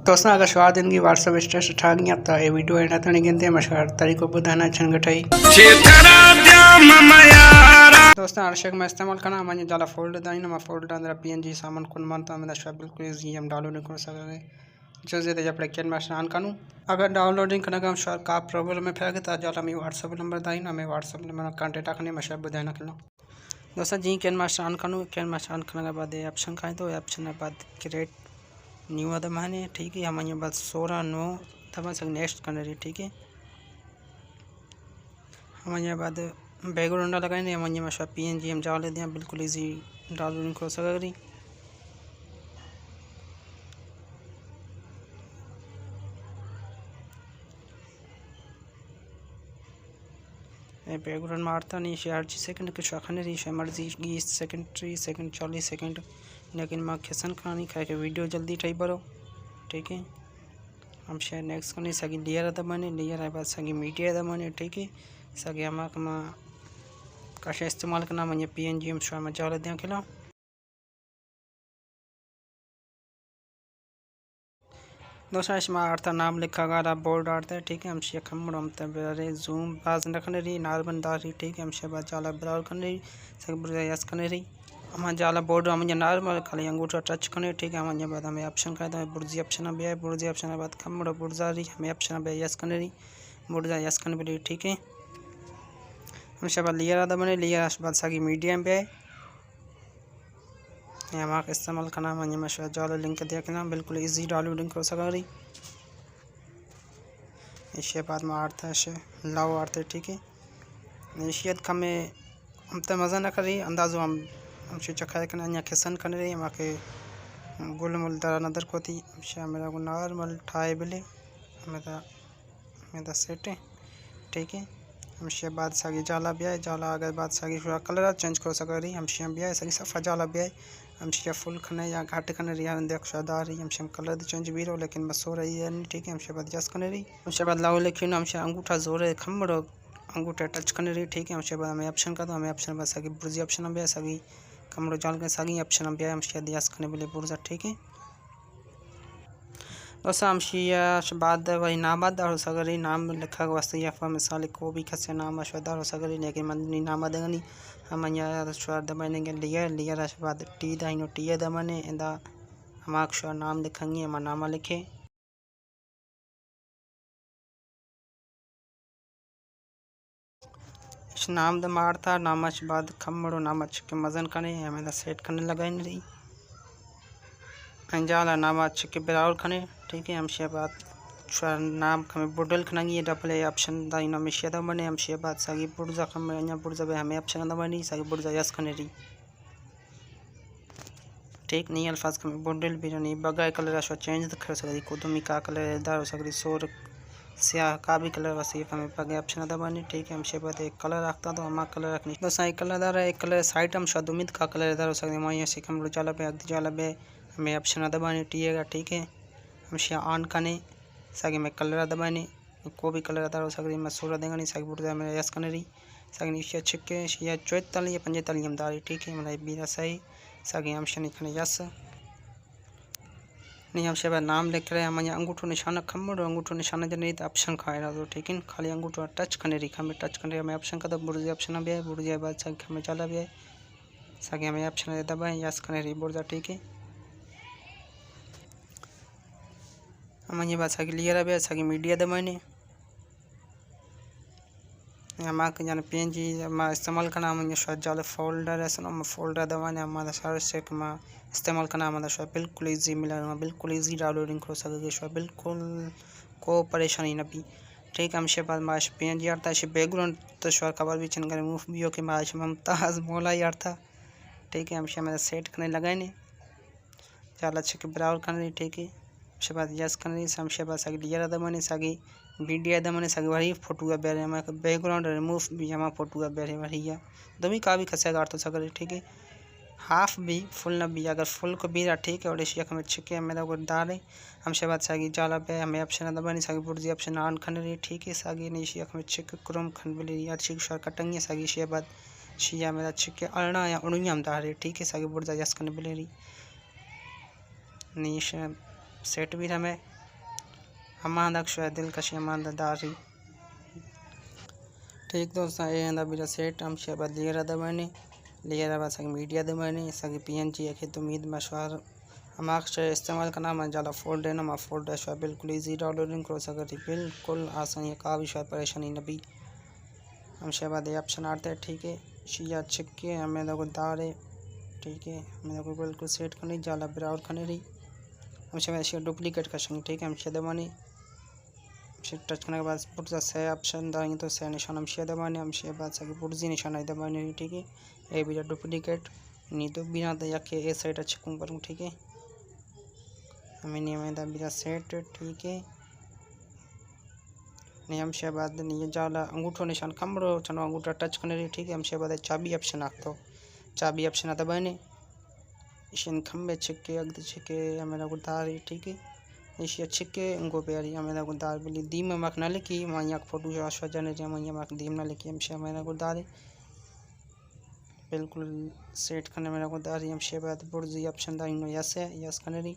दोस्तों अगर स्वाद इनकी व्हाट्सएप स्टेटस ठा गया तो ये वीडियो एना तणी गिनते मशहूर तरीको बुधाना छनगठाई दोस्तों आरशक में इस्तेमाल करना मने जाला फोल्डर दाइन में फोल्डर अंदर पीएनजी सामान कुन मानता में शो बिल्कुल इजी हम डाउनलोड कर सकते जो जे जब कैन मास्टर ऑन करूं अगर डाउनलोडिंग करने का शो का प्रॉब्लम में फैग तो जाला मैं व्हाट्सएप नंबर दाइन में व्हाट्सएप नंबर कांटेक्ट करने में शो बुधाना कलो दोस्तों जी कैन मास्टर ऑन करूं कैन मास्टर ऑन करने के बाद ऑप्शन का तो ऑप्शन के बाद क्रिएट न्यू दबाने ठीक है। हम ये बस 16/9 दबा सक नेक्स्ट करने रही ठीक है। हम ये बाद बैकग्राउंड लगाने हम ये मशा पीएनजी हम डाल दें बिल्कुल इजी डाउनलोडिंग कर सकरी बैकग्राउंड मारता नहीं हर चीज सेकंड के शाखने रही मर्जी 20 सेकंड 30 सेकंड 40 सेकंड लेकिन माँ खिसन खानी खाए के वीडियो जल्दी टाइप करो ठीक है। हम शायद नेक्स्ट करने सगी लेयर दबाने लेयर है बाद सगी मीडिया दबाने ठीक है। सगी हम कैसे इस्तेमाल करना मैं पीएनजी हम शो में चाल दें खिला दोस्तों इसमें अर्थ नाम लिखा गया बोर्ड आर्ता है ठीक है। हम शेख हम तबरे जूम बाज रखने रही नार्बन दार रही ठीक है। हम शेबा जाला ब्राउर करने रही सब यस करने रही हम जाला बोर्ड हम नॉर्मल खाली अंगूठा टच करने ठीक है। हम बाद हमें ऑप्शन का तो बुर्जी ऑप्शन भी है बुर्जी ऑप्शन के बाद खमड़ बुर्जा रही हमें ऑप्शन भी यस करने रही बुर्जा यस करने भी रही ठीक है। हम शेबा लियर आदा बने लियर बाद सागी मीडियम भी है हमारा इस्तेमाल करना मैं मशा जाला लिंक देखना बिल्कुल इजी डाउनलोडिंग कर सका रही इसके बाद में आर्थ है लाव आर्थ ठीक है। निशियत का में हम तो मज़ा न करी अंदाज़ो हम चखाए करना यहाँ खिसन करने रही हमारे के गुल मुल दरा नदर को थी मेरा को नॉर्मल ठाए बिले हमें सेट है ठीक है। हम बाद सागी जाला भी आए जाला आगे बाद सागी पूरा कलर चेंज कर सका रही हम भी आए सगी सफ़ा जाला भी आए हम फुल खने या घाट खने रही देख शादार रही हम कलर चेंज भी रहो लेकिन बस हो रही है नहीं ठीक है। हम बाद जस करने रही हम बाद लाओ लेकिन हम अंगूठा जोर खमड़ो अंगूठा टच करने रही ठीक है। हम बाद हमें ऑप्शन का तो हमें ऑप्शन बाद सगी बुर्जी ऑप्शन भी है सगी कमरो जाल के सागी ऑप्शन भी है हम यस करने बोले बुर्जा ठीक है। दोस्तों हम बाद वही नाम बाद हो सगरी नाम लिखा वास्ते या मिसाल को भी खसे नाम अशदार हो सगरी लेकिन मंदी नाम देगनी हम यहाँ दबाने लियर लियर बाद टी दाइनो टी दबाने इंदा हम नाम लिखेंगे हम नामा लिखे इस नाम द मारता नामच बाद खमड़ो नामच के मजन करने हमें सेट करने लगाई रही अंजाला नाम के ब्राउल खने ठीक है। हम बाद नाम हमें बुडल खनागी डबल ऑप्शन दाइनो मिशिया दबने हम बाद सागी बुर्जा खमे अኛ बुर्जा पे हमें ऑप्शन दबनी सागी बुर्जा यस खने रही ठीक नहीं अल्फाज हमें बुडल भी नहीं बगाए कलर शो चेंज कर सकती कुदमी का कलर दार हो सकती सोर स्याह का भी कलर वसीफ हमें बगाए ऑप्शन दबानी ठीक है। हम बाद एक कलर रखता तो हम कलर रखनी दोस्तों एक कलर दार एक कलर साइड हम शायद उम्मीद का कलर दार हो सकती मैं यहाँ से हम जाला पे अगदी जाला पे हमें ऑप्शन दबाने टीएगा ठीक है। हम ऑन करने सगी में कलर दबाने को भी कलर अदा हो सकती मैं सूरत देंगे नहीं सगी बुर्जा मेरा यस करने रही सगी नीचे छिके या 44 या 45 हम दारी ठीक है मेरा बीरा सही सगी हम निकले यस नहीं हम बाद नाम लिख रहे हैं हम अंगूठो निशाना खमड़ अंगूठो निशाना जब नहीं तो ऑप्शन खाए रहा तो ठीक है खाली अंगूठो टच करने रही हमें टच करने हमें ऑप्शन का तो बुर्जा ऑप्शन भी है बुर्जा बाद सगी हमें चला भी है सगी हमें ऑप्शन दबाएँ यस करने रही बुर्जा ठीक है। हम ये बात सगी लियर भी सगी मीडिया दबाने हमारे जाने पीएनजी इस्तेमाल करना हम शायद जाल फोल्डर है सुनो फोल्डर दबाने हमारा सारे से इस्तेमाल करना हमारा शायद बिल्कुल इजी मिला बिल्कुल इजी डाउनलोडिंग हो सके शायद बिल्कुल को परेशानी न भी ठीक है। हम बाद माश पीएनजी आता है बैकग्राउंड तो शायद खबर भी चन करे मुफ्त भी हो कि माश ममताज मोला यार था ठीक है। हम मेरा सेट करने लगाए नहीं जाल अच्छे के ब्राउर करने ठीक है। बाद यस करनी हम बाद सगी लियर दबाने सगी वीडियो दबाने सगी वही फोटो का बेरे हमारे बैकग्राउंड रिमूव भी हमारा फोटो का बेरे वही दमी का भी खसेगा तो सगर ठीक है। हाफ भी फुल न भी अगर फुल को भी ठीक है और इस हमें छिके मेरा को डाले हम बाद सगी जाला पे हमें ऑप्शन दबानी सगी बुर्जी ऑप्शन ऑन खन रही ठीक है। सगी नहीं हमें छिक क्रोम खन बिली या छिक शर कटंगे सगी बाद शिया मेरा छिके अड़ना या उड़िया हम दारे ठीक है। सगी बुर्जा यस खन बिली रही नहीं सेट भी हमें हमारा शो दिलकश हमारा दारी ठीक दोस्तों ये अंदा बिरा सेट हम शेबाद लियर दबाने लियर बाद सग मीडिया दबाने सग पीएनजी है तो उम्मीद मशवार हमारा शो इस्तेमाल करना मैं जाला फोल्डर ना मैं फोल्डर शो बिल्कुल इजी डाउनलोडिंग करो सके बिल्कुल आसान ये का भी शो परेशानी नबी हम शेबाद ये ऑप्शन आते हैं ठीक है शिया छिक्के हमें लोग दारे ठीक है हमें लोग बिल्कुल सेट करनी जाला ब्राउर करने रही हम शेबाद डुप्लीकेट कर सकते ठीक है हम शे दबाने टच करने के बाद पुर्जा से ऑप्शन दाएंगे तो से निशान हम शेयर दबाने हम शेयर बाद सके पुर्जी निशान आई दबाने ठीक है ये भी डुप्लीकेट नहीं तो बिना दया के ए साइड अच्छे कम करूँ ठीक है हमें नहीं हमें दा बिना सेट ठीक है नहीं हम शेयर बाद नहीं जाला अंगूठो निशान कमरो चलो अंगूठा टच करने रही ठीक है हम शेयर बाद चाबी ऑप्शन आखतो चाबी ऑप्शन दबाने इशन खम्बे छिके अगद छिके हमें गुदारी ठीक है इसी छिके उनको प्यारी हमें गुदार बिली दीम में मक न लिखी माइया फोटो आशा जाने जब माइया मक दीम न लिखी हमशे हमें गुदारी बिल्कुल सेट करने मेरा गुदारी हमशे बाद बुर्जी ऑप्शन दा इनो यस है यस करने रही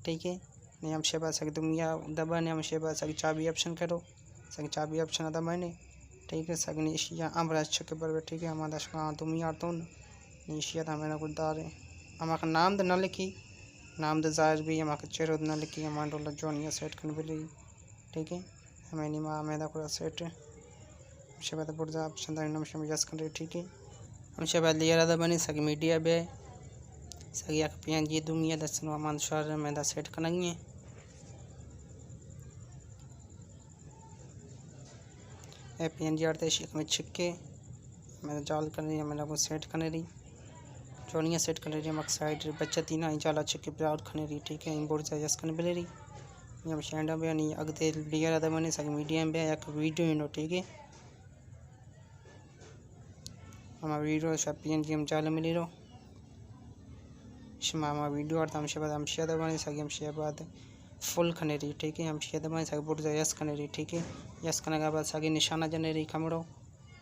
ठीक है नहीं हमशे बाद सके तुम या दबाने हमशे बाद सके चाबी ऑप्शन करो सके चाबी ऑप्शन दबाने ठीक है सगनी इशिया अमरा छिके पर ठीक है हमारा शका तुम यार तो इशिया था मेरा गुदारी हमारा नाम द न लिखी नाम दजायर भी हमारे चेहरे न लिखी हमारे डॉलर जो सेट करने के लिए ठीक है हमें नहीं माँ मैदा को सेट हमसे बाद पुर्जा ऑप्शन दाइन हमसे यस कर ठीक है हमसे बाद लिया रहा बनी सगी मीडिया बे सगी आक पीएनजी दूंगी दसन मान शहर मैदा सेट करेंगे ए पीएनजी आते शिक में छिक्के मैंने जाल करनी है मैंने को सेट करने रही जोनिया सेट कर रही है साइड बच्चे ना जाला छिके ब्राउड खने रही ठीक है इंपोर्ट से यस करने बेले रही ये शेंडा बे नहीं अगते लियर आदा बने सके मीडियम बे एक वीडियो इनो ठीक है हमारा वीडियो सब पीएनजी हम जाला मिली रो शमा हमारा वीडियो और हम शेबाद हम शेदा बने सके हम शेबाद फुल खने रही ठीक है हम शेदा बने सके बोर्ड से यस करने रही ठीक है यस करने के बाद सके निशाना जने रही कमरो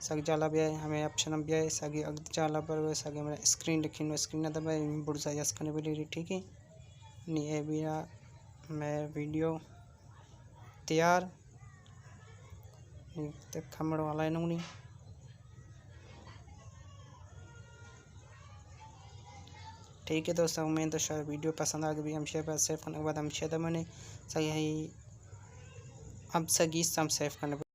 सग जाला भी हमें ऑप्शन भी है सगे अग जाला पर सगे मेरा स्क्रीन लिखी नो स्क्रीन दबाए बुर्जा यस करने वाली ठीक है नहीं है भी मैं वीडियो तैयार तो खमड़ वाला है नहीं ठीक है दोस्तों उम्मीद तो शायद वीडियो पसंद आ गई हम शेयर सेव करने के बाद हम शेयर दबाने सही है अब सगी हम सेव करने